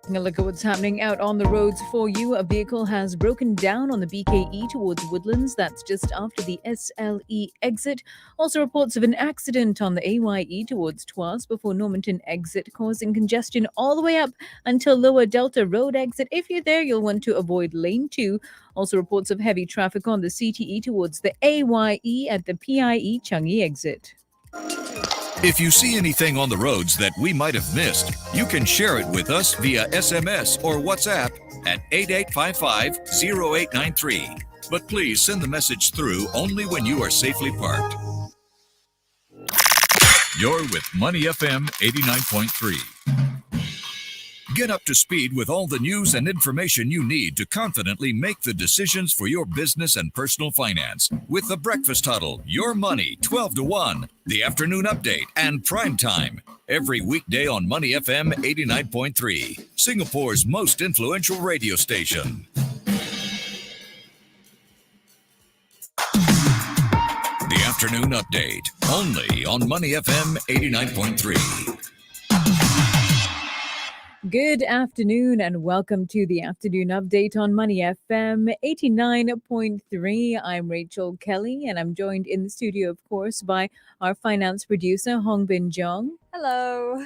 A look at what's happening out on the roads for you. A vehicle has broken down on the BKE towards Woodlands. That's just after the SLE exit. Also, reports of an accident on the AYE towards Tuas before Normanton exit, causing congestion all the way up until Lower Delta Road exit. If you're there, you'll want to avoid lane 2. Also, reports of heavy traffic on the CTE towards the AYE at the PIE Changi exit. If you see anything on the roads that we might have missed, you can share it with us via SMS or WhatsApp at 8855-0893. But please send the message through only when you are safely parked. You're with Money FM 89.3. Get up to speed with all the news and information you need to confidently make the decisions for your business and personal finance with the Breakfast Huddle, Your Money, 12 to 1, the Afternoon Update, and Prime Time. Every weekday on Money FM 89.3, Singapore's most influential radio station. The Afternoon Update, only on Money FM 89.3. Good afternoon and welcome to the Afternoon Update on Money FM 89.3. I'm Rachel Kelly and I'm joined in the studio, of course, by our finance producer, Hong Bin Jong. Hello.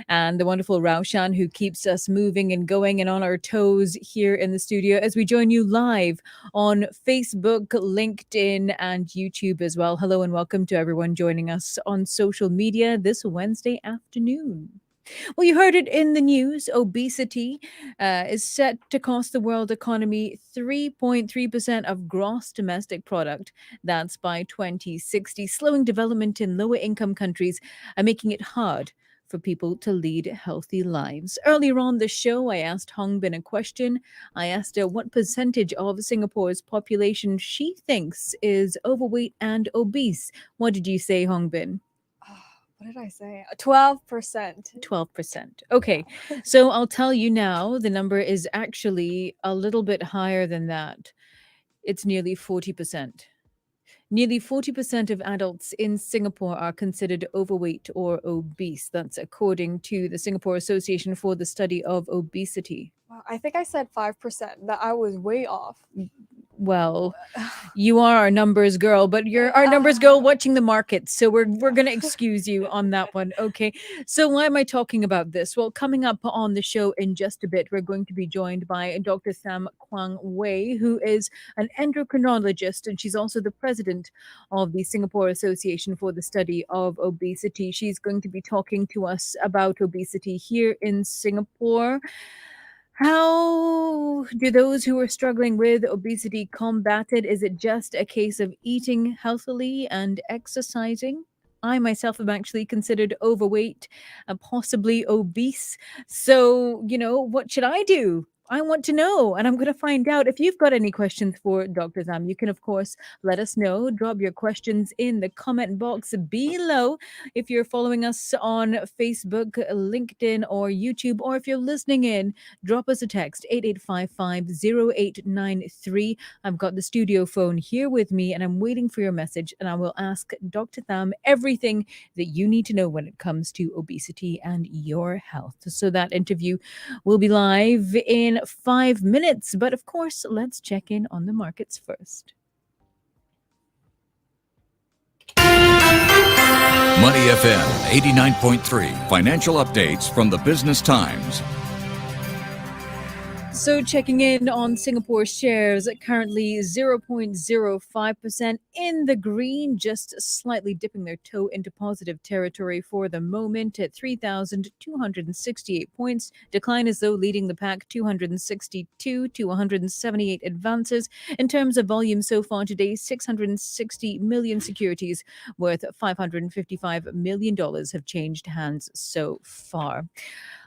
And the wonderful Raushan, who keeps us moving and going and on our toes here in the studio as we join you live on Facebook, LinkedIn, and YouTube as well. Hello and welcome to everyone joining us on social media this Wednesday afternoon. Well, you heard it in the news. Obesity is set to cost the world economy 3.3% of gross domestic product. That's by 2060. Slowing development in lower income countries and making it hard for people to lead healthy lives. Earlier on the show, I asked Hong Bin a question. I asked her what percentage of Singapore's population she thinks is overweight and obese. What did you say, Hong Bin? What did I say? 12%. 12%. Okay. So I'll tell you now, the number is actually a little bit higher than that. It's nearly 40%. Nearly 40% of adults in Singapore are considered overweight or obese. That's according to the Singapore Association for the Study of Obesity. Wow, I think I said 5%. That I was way off. Well, you are our numbers girl, but you're our numbers girl watching the markets. So we're going to excuse you on that one. Okay. So why am I talking about this? Well, coming up on the show in just a bit, we're going to be joined by Dr. Tham Kwang Wei, who is an endocrinologist, and she's also the president of the Singapore Association for the Study of Obesity. She's going to be talking to us about obesity here in Singapore. How do those who are struggling with obesity combat it? Is it just a case of eating healthily and exercising? I myself am actually considered overweight and possibly obese. So, what should I do? I want to know, and I'm going to find out. If you've got any questions for Dr. Tham, you can, of course, let us know. Drop your questions in the comment box below. If you're following us on Facebook, LinkedIn, or YouTube, or if you're listening in, drop us a text, 8855-0893. I've got the studio phone here with me, and I'm waiting for your message, and I will ask Dr. Tham everything that you need to know when it comes to obesity and your health. So that interview will be live in 5 minutes. But of course, let's check in on the markets first. Money FM 89.3, financial updates from the Business Times. So checking in on Singapore shares, currently 0.05% in the green, just slightly dipping their toe into positive territory for the moment at 3,268 points. Decline as though leading the pack, 262 to 178 advances. In terms of volume so far today, 660 million securities worth $555 million have changed hands so far.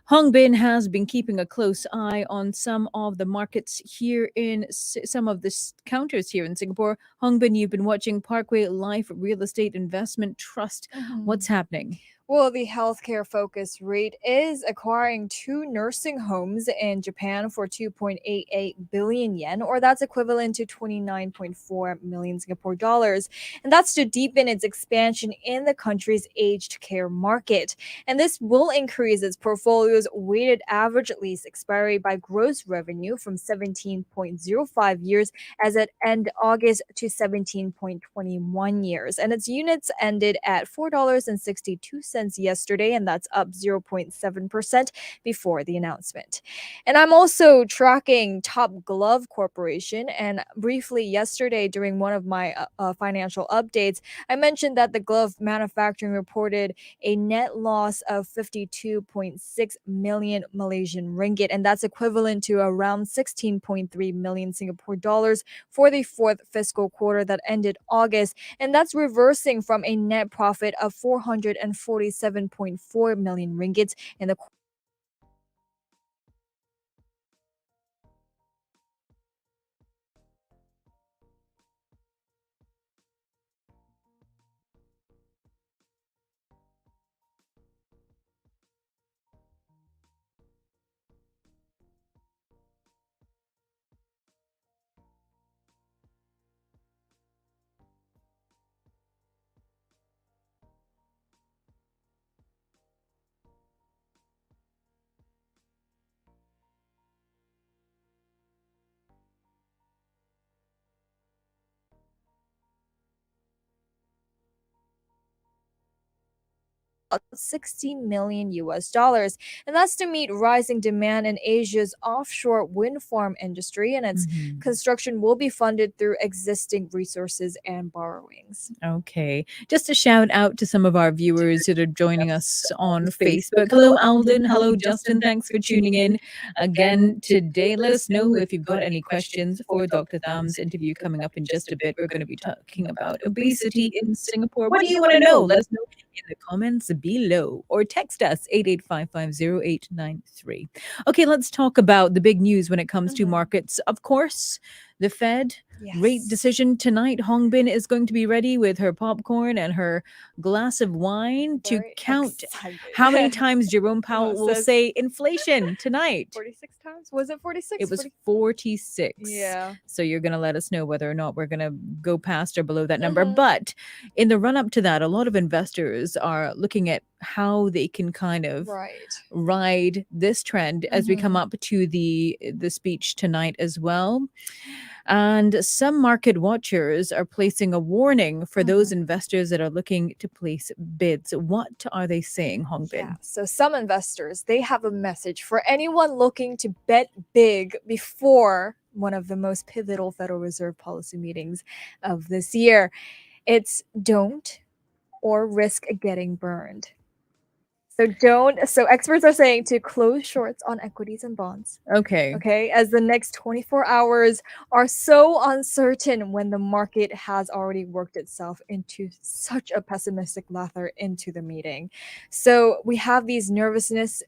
Hong Bin has been keeping a close eye on some of the markets here in some of the counters here in Singapore. Hong Bin, you've been watching Parkway Life Real Estate Investment Trust. What's happening? Well, the healthcare focus REIT is acquiring 2 nursing homes in Japan for 2.88 billion yen, or that's equivalent to 29.4 million Singapore dollars. And that's to deepen its expansion in the country's aged care market. And this will increase its portfolio's weighted average lease expiry by gross revenue from 17.05 years as at end August to 17.21 years. And its units ended at $4.62 yesterday, and that's up 0.7% before the announcement. And I'm also tracking Top Glove Corporation. And briefly yesterday, during one of my financial updates, I mentioned that the glove manufacturing reported a net loss of 52.6 million Malaysian ringgit, and that's equivalent to around 16.3 million Singapore dollars for the fourth fiscal quarter that ended August, and that's reversing from a net profit of 447.4 million ringgit in the about 60 million US dollars. And that's to meet rising demand in Asia's offshore wind farm industry. And its construction will be funded through existing resources and borrowings. Okay. Just a shout out to some of our viewers that are joining us on Facebook. Hello, Alden. Hello, Justin. Thanks for tuning in again today. Let us know if you've got any questions for Dr. Tham's interview coming up in just a bit. We're going to be talking about obesity in Singapore. What do you want to know? Let us know in the comments below or text us 88550893. Okay, let's talk about the big news when it comes to markets. Of course, the Fed rate Yes. decision tonight. Hongbin is going to be ready with her popcorn and her glass of wine to Very count excited. how many times Jerome Powell will Says say inflation tonight. 46 times? Was it 46? It was 46. Yeah. So you're going to let us know whether or not we're going to go past or below that number. Mhm. But in the run up to that, a lot of investors are looking at how they can kind of Right. ride this trend as we come up to the speech tonight as well. And some market watchers are placing a warning for those investors that are looking to place bids. What are they saying, Hongbin? Yeah. So some investors, they have a message for anyone looking to bet big before one of the most pivotal Federal Reserve policy meetings of this year. It's don't or risk getting burned. So experts are saying to close shorts on equities and bonds. Okay. Okay, as the next 24 hours are so uncertain when the market has already worked itself into such a pessimistic lather into the meeting. So we have these nervousness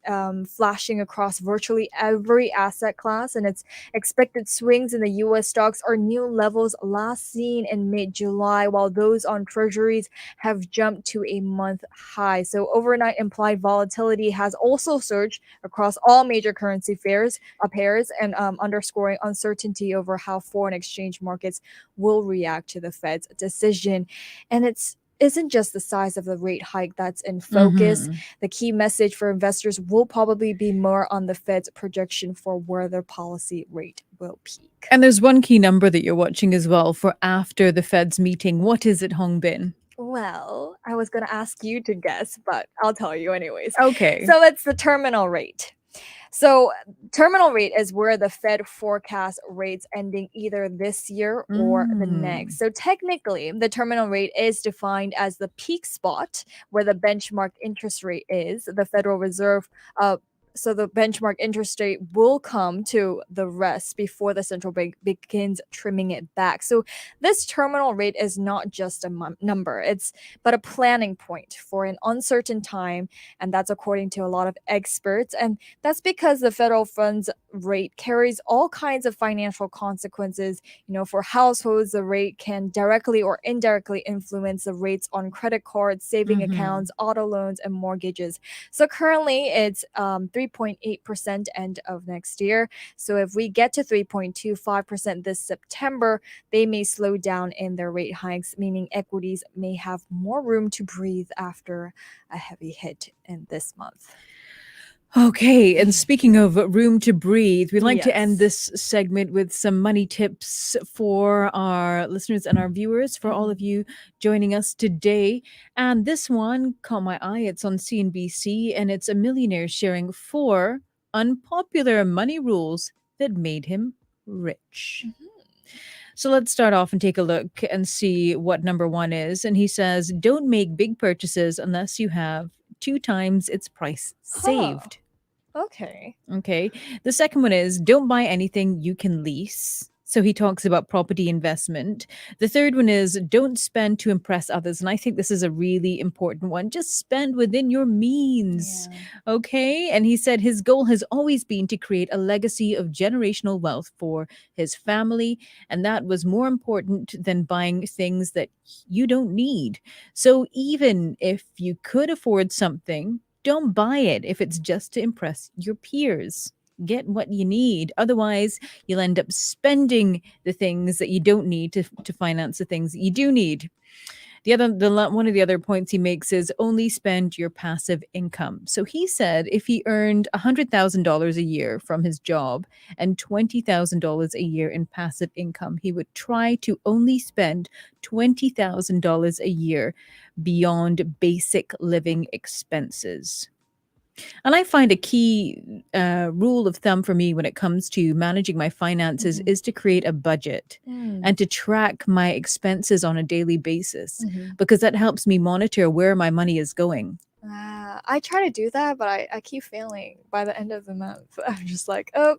flashing across virtually every asset class, and its expected swings in the US stocks are new levels last seen in mid-July, while those on treasuries have jumped to a month high. So overnight implied volatility has also surged across all major currency pairs and underscoring uncertainty over how foreign exchange markets will react to the Fed's decision. And it's isn't just the size of the rate hike that's in focus. The key message for investors will probably be more on the Fed's projection for where their policy rate will peak. And there's one key number that you're watching as well for after the Fed's meeting. What is it, Hongbin? Well, I was going to ask you to guess, but I'll tell you anyways. Okay. So it's the terminal rate. So terminal rate is where the Fed forecasts rates ending either this year or the next. So technically, the terminal rate is defined as the peak spot where the benchmark interest rate is. The Federal Reserve So the benchmark interest rate will come to the rest before the central bank begins trimming it back. So this terminal rate is not just a number, it's but a planning point for an uncertain time, and that's according to a lot of experts. And that's because the federal funds rate carries all kinds of financial consequences. For households, the rate can directly or indirectly influence the rates on credit cards, saving accounts, auto loans, and mortgages. So currently it's 3.8% end of next year. So if we get to 3.25% this September, they may slow down in their rate hikes, meaning equities may have more room to breathe after a heavy hit in this month. Okay, and speaking of room to breathe, we'd like to end Yes. this segment with some money tips for our listeners and our viewers, for all of you joining us today. And this one caught my eye. It's on CNBC, and it's a millionaire sharing 4 unpopular money rules that made him rich. So let's start off and take a look and see what number 1 is. And he says, don't make big purchases unless you have 2 times its price saved. Okay. Okay. The second one is don't buy anything you can lease. So he talks about property investment. The third one is don't spend to impress others. And I think this is a really important one. Just spend within your means. Yeah. Okay. And he said his goal has always been to create a legacy of generational wealth for his family. And that was more important than buying things that you don't need. So even if you could afford something, don't buy it if it's just to impress your peers. Get what you need. Otherwise, you'll end up spending the things that you don't need to finance the things that you do need. One of the other points he makes is only spend your passive income. So he said if he earned $100,000 a year from his job and $20,000 a year in passive income, he would try to only spend $20,000 a year beyond basic living expenses. And I find a key rule of thumb for me when it comes to managing my finances is to create a budget and to track my expenses on a daily basis, because that helps me monitor where my money is going. I try to do that, but I keep failing by the end of the month. I'm just like, oh,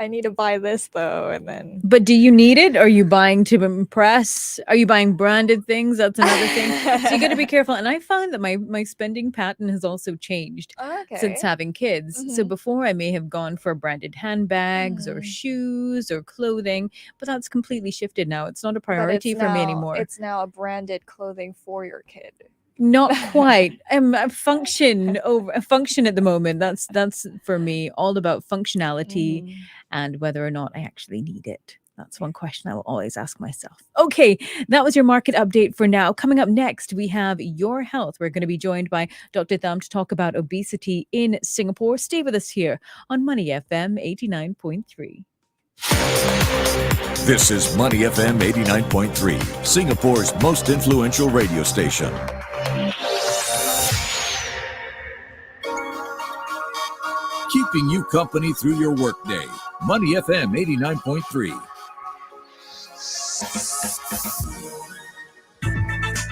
I need to buy this though, and then. But do you need it? Are you buying to impress? Are you buying branded things? That's another thing. So you got to be careful. And I found that my spending pattern has also changed since having kids. So before I may have gone for branded handbags or shoes or clothing, but that's completely shifted now. It's not a priority for me anymore. It's now a branded clothing for your kid. Not quite. A function at the moment. That's for me all about functionality and whether or not I actually need it. That's one question I will always ask myself. Okay, that was your market update for now. Coming up next, we have Your Health. We're going to be joined by Dr. Tham to talk about obesity in Singapore. Stay with us here on Money FM 89.3. This is Money FM 89.3, Singapore's most influential radio station. Keeping you company through your workday. Money FM 89.3.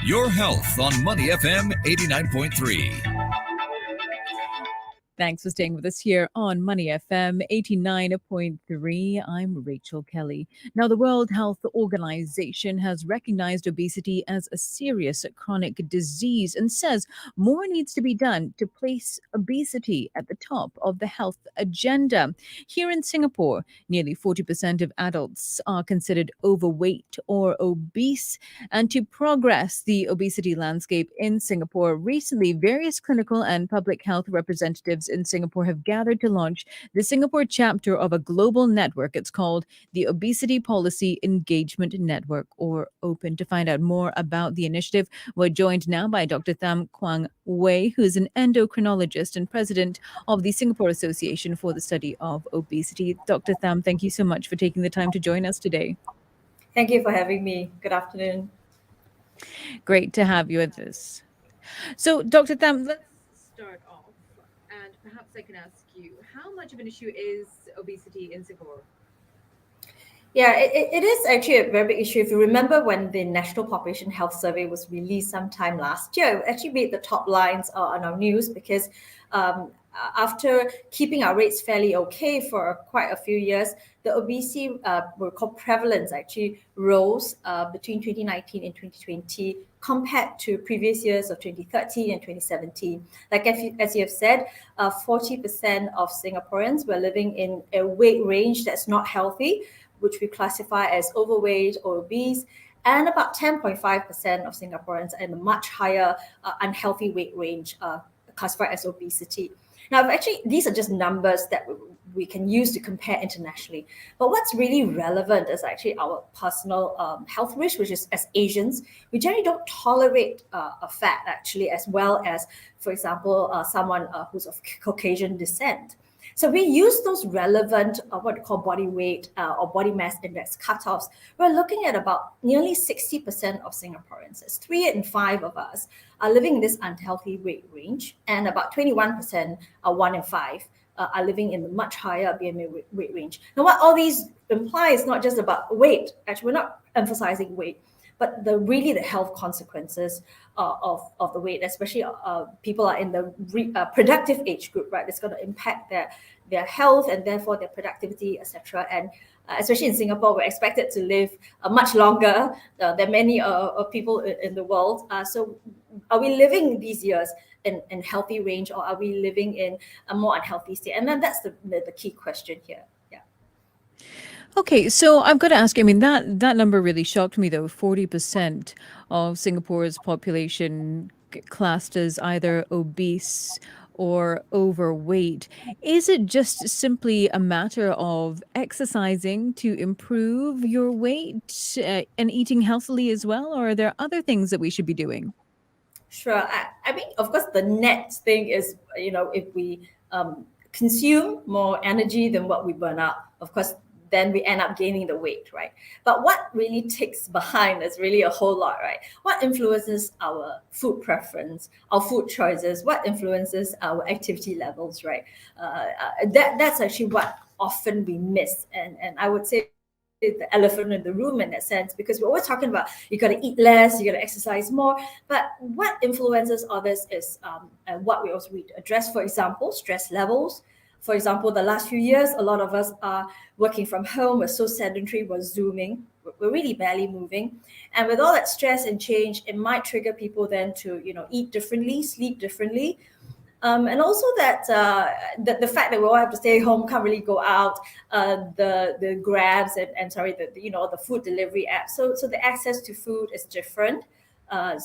Your Health on Money FM 89.3. Thanks for staying with us here on Money FM 89.3. I'm Rachel Kelly. Now, the World Health Organization has recognized obesity as a serious chronic disease and says more needs to be done to place obesity at the top of the health agenda. Here in Singapore, nearly 40% of adults are considered overweight or obese. And to progress the obesity landscape in Singapore, recently various clinical and public health representatives in Singapore have gathered to launch the Singapore chapter of a global network. It's called the Obesity Policy Engagement Network, or OPEN. To find out more about the initiative, we're joined now by Dr. Tham Kwang Wei, who is an endocrinologist and president of the Singapore Association for the Study of Obesity. Dr. Tham, thank you so much for taking the time to join us today. Thank you for having me. Good afternoon. Great to have you with us. So, Dr. Tham, let's start off. And perhaps I can ask you, how much of an issue is obesity in Singapore? Yeah, it is actually a very big issue. If you remember when the National Population Health Survey was released sometime last year, it actually made the top lines on our news because after keeping our rates fairly okay for quite a few years, the obesity we call prevalence actually rose between 2019 and 2020 compared to previous years of 2013 and 2017. Like as you have said, 40% of Singaporeans were living in a weight range that's not healthy, which we classify as overweight or obese, and about 10.5% of Singaporeans are in a much higher unhealthy weight range, classified as obesity. Now, actually, these are just numbers that we can use to compare internationally. But what's really relevant is actually our personal health risk, which is as Asians, we generally don't tolerate a fat actually as well as, for example, someone who's of Caucasian descent. So we use those relevant, what we call body weight or body mass index cutoffs. We're looking at about nearly 60% of Singaporeans. It's 3 in 5 of us are living in this unhealthy weight range, and about 21% are 1 in 5 are living in the much higher BMI weight range. Now, what all these imply is not just about weight. Actually, we're not emphasizing weight, but the health consequences of the weight, especially people are in the productive age group, right? It's going to impact their health and therefore their productivity, etc. And especially in Singapore, we're expected to live much longer than many people in the world. So are we living these years in healthy range, or are we living in a more unhealthy state? And then that's the key question here. Yeah. Okay, so I've got to ask you, I mean, that number really shocked me, though. 40% of Singapore's population classed as either obese or overweight. Is it just simply a matter of exercising to improve your weight and eating healthily as well, or are there other things that we should be doing? Sure. I mean, of course, the net thing is, if we consume more energy than what we burn out, of course, then we end up gaining the weight, right? But what really ticks behind is really a whole lot, right? What influences our food preference, our food choices? What influences our activity levels, right? That's actually what often we miss. And I would say the elephant in the room in that sense, because we're always talking about you got to eat less, you got to exercise more, but what influences all this is what we also address. For example, stress levels. For example, the last few years, a lot of us are working from home. We're so sedentary. We're zooming. We're really barely moving, and with all that stress and change, it might trigger people then to eat differently, sleep differently. And also that the fact that we all have to stay home, can't really go out, the grabs and the food delivery apps. So the access to food is different. And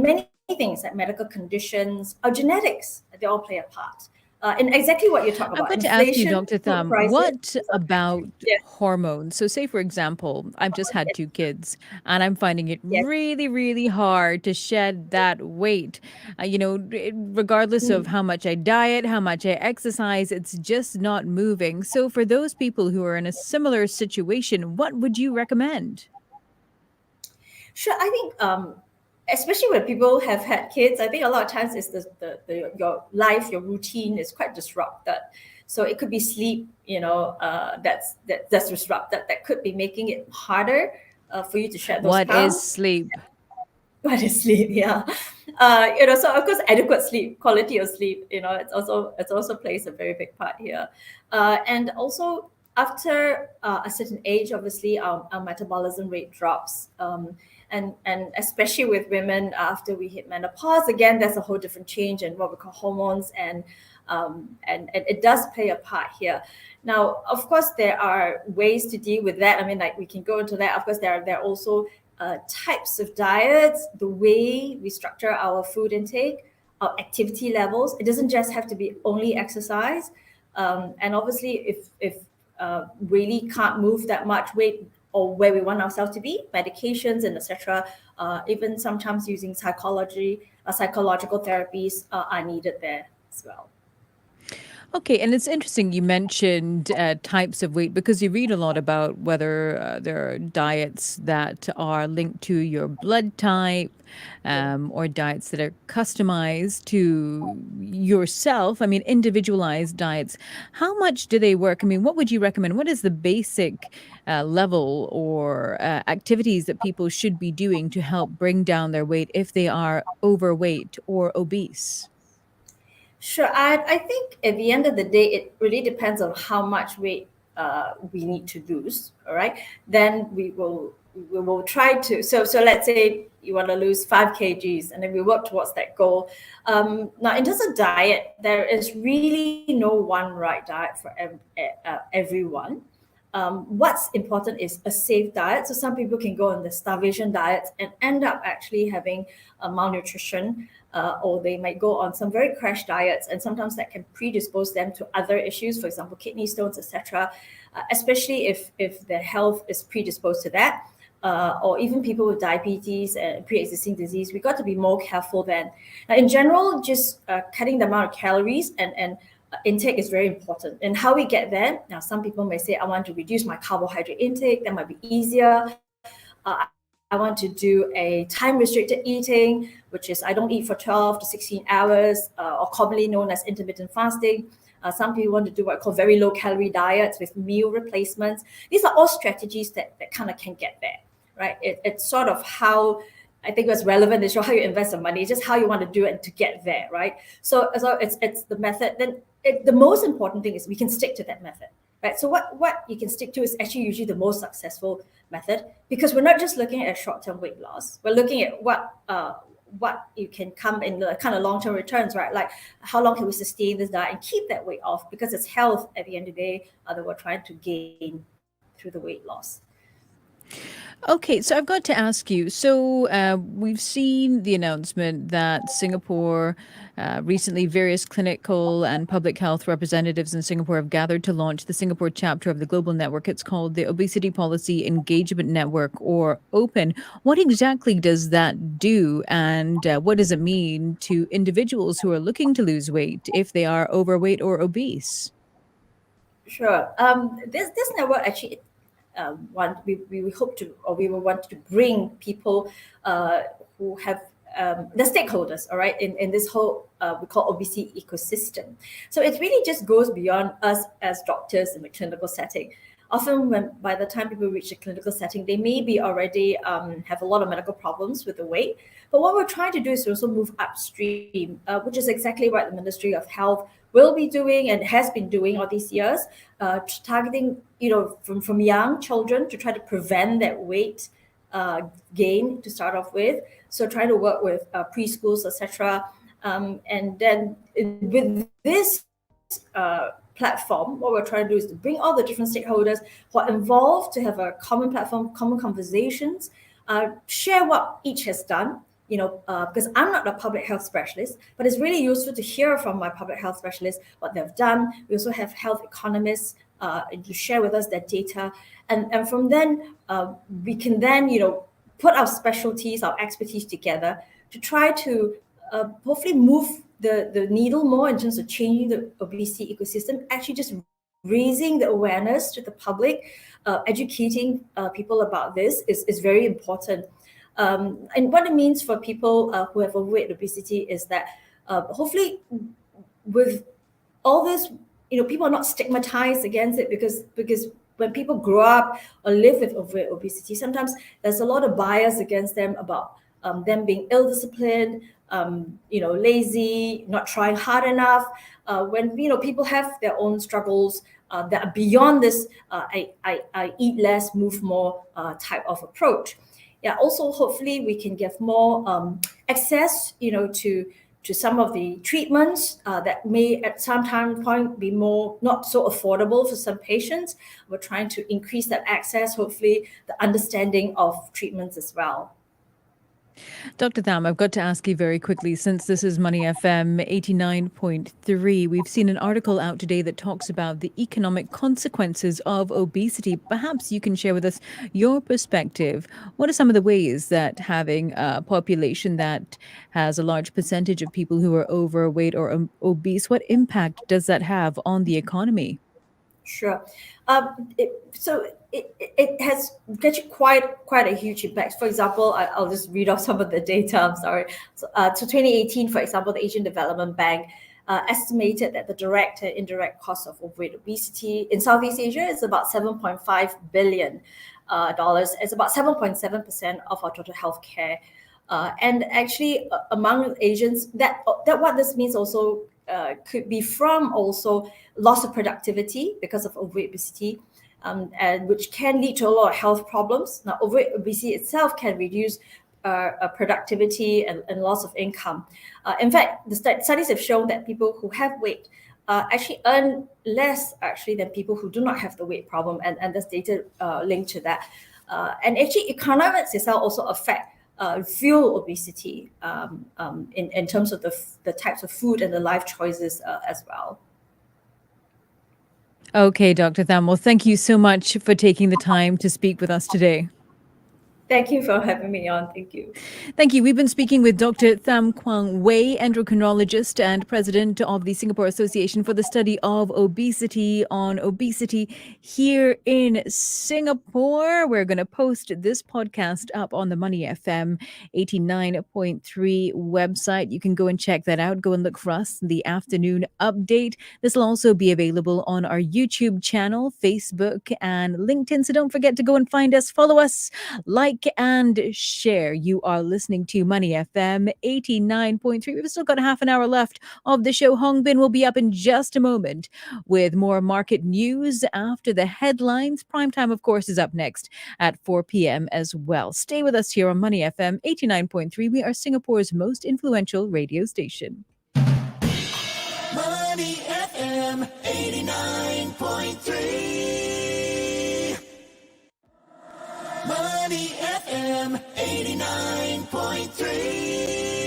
many things like medical conditions or genetics, they all play a part. And exactly what you talk I'm about, going to ask you, inflation, Dr. food Tham, prices. what about Yes, hormones? So, say, for example, I've just had yes, 2 kids and I'm finding it yes. really, really hard to shed that weight. Regardless of how much I diet, how much I exercise, it's just not moving. So, for those people who are in a similar situation, what would you recommend? Sure. I think especially when people have had kids, I think a lot of times it's your life, your routine is quite disrupted. So it could be sleep, that's disrupted. That could be making it harder for you to shed those What is pounds. sleep? What is sleep? Yeah. So of course, adequate sleep, quality of sleep, it's also plays a very big part here. And also after a certain age, obviously our metabolism rate drops. And especially with women after we hit menopause, again, there's a whole different change in what we call hormones, and it does play a part here. Now, of course, there are ways to deal with that. I mean, like we can go into that. Of course, there are also types of diets, the way we structure our food intake, our activity levels. It doesn't just have to be only exercise. And obviously, if really can't move that much weight or where we want ourselves to be, medications and etc. Even sometimes using psychological therapies are needed there as well. Okay, and it's interesting you mentioned types of weight because you read a lot about whether there are diets that are linked to your blood type or diets that are customized to yourself. I mean, individualized diets. How much do they work? I mean, what would you recommend? What is the basic level or activities that people should be doing to help bring down their weight if they are overweight or obese? Sure. I think at the end of the day, it really depends on how much weight we need to lose. All right. Then we will try to. So let's say you want to lose 5 kgs, and then we work towards that goal. Now, in terms of diet, there is really no one right diet for everyone. What's important is a safe diet. So some people can go on the starvation diets and end up actually having malnutrition, or they might go on some very crash diets, and sometimes that can predispose them to other issues, for example, kidney stones, etc. Especially if their health is predisposed to that. Or even people with diabetes and pre-existing disease, we got to be more careful then. Now, in general, just cutting the amount of calories and intake is very important. And how we get there, now some people may say, I want to reduce my carbohydrate intake. That might be easier. I want to do a time-restricted eating, which is I don't eat for 12 to 16 hours, or commonly known as intermittent fasting. Some people want to do what I call very low-calorie diets with meal replacements. These are all strategies that kind of can get there, right? It's sort of how I think what's relevant is how you invest your money. It's just how you want to do it to get there, right? So it's the method. Then the most important thing is we can stick to that method, right? So what you can stick to is actually usually the most successful method, because we're not just looking at short-term weight loss. We're looking at what you can come in the kind of long-term returns, right? Like how long can we sustain this diet and keep that weight off? Because it's health at the end of the day that we're trying to gain through the weight loss. Okay, so I've got to ask you. So we've seen the announcement that Singapore, recently, various clinical and public health representatives in Singapore have gathered to launch the Singapore chapter of the global network. It's called the Obesity Policy Engagement Network, or OPEN. What exactly does that do, and what does it mean to individuals who are looking to lose weight if they are overweight or obese? Sure. This network actually we hope to, or we will want to bring people who have the stakeholders, all right, in this whole we call obesity ecosystem. So it really just goes beyond us as doctors in the clinical setting. Often by the time people reach the clinical setting, they may be already have a lot of medical problems with the weight. But what we're trying to do is to also move upstream, which is exactly what the Ministry of Health will be doing and has been doing all these years, targeting from young children to try to prevent that weight gain to start off with. So trying to work with preschools, etc. And then with this platform, what we're trying to do is to bring all the different stakeholders who are involved to have a common platform, common conversations, share what each has done. Because I'm not a public health specialist, but it's really useful to hear from my public health specialists what they've done. We also have health economists to share with us their data. And from then, we can then, put our specialties, our expertise together to try to hopefully move the needle more in terms of changing the obesity ecosystem, actually just raising the awareness to the public, educating people about this is very important. And what it means for people who have overweight obesity is that hopefully with all this, people are not stigmatized against it, because when people grow up or live with overweight obesity, sometimes there's a lot of bias against them about them being ill-disciplined, lazy, not trying hard enough. When people have their own struggles that are beyond this, I eat less, move more type of approach. Yeah. Also, hopefully, we can give more access, to some of the treatments that may at some time point be more not so affordable for some patients. We're trying to increase that access, hopefully the understanding of treatments as well. Dr. Tham, I've got to ask you very quickly, since this is Money FM 89.3, we've seen an article out today that talks about the economic consequences of obesity. Perhaps you can share with us your perspective. What are some of the ways that having a population that has a large percentage of people who are overweight or obese, what impact does that have on the economy? Sure. It has actually quite a huge impact. For example, I'll just read off some of the data. I'm sorry. So, 2018, for example, the Asian Development Bank estimated that the direct and indirect cost of overweight obesity in Southeast Asia is about $7.5 billion. It's about 7.7% of our total healthcare. And actually, among Asians, that what this means also could be from also loss of productivity because of overweight obesity, and which can lead to a lot of health problems. Now, overweight obesity itself can reduce productivity and loss of income. In fact, the studies have shown that people who have weight actually earn less actually than people who do not have the weight problem, and there's data linked to that. And actually, economics itself also affect fuel obesity in terms of the types of food and the life choices as well. Okay, Dr. Tham. Well, thank you so much for taking the time to speak with us today. Thank you for having me on. Thank you. Thank you. We've been speaking with Dr. Tham Kwang Wei, endocrinologist and president of the Singapore Association for the Study of Obesity, on obesity here in Singapore. We're going to post this podcast up on the Money FM 89.3 website. You can go and check that out. Go and look for us, the afternoon update. This will also be available on our YouTube channel, Facebook, and LinkedIn. So don't forget to go and find us, follow us, like and share. You are listening to Money FM 89.3. We've still got half an hour left of the show. Hong Bin will be up in just a moment with more market news after the headlines. Prime time, of course, is up next at 4 p.m. as well. Stay with us here on Money FM 89.3. We are Singapore's most influential radio station. Money FM 89.3. Money FM 89.3.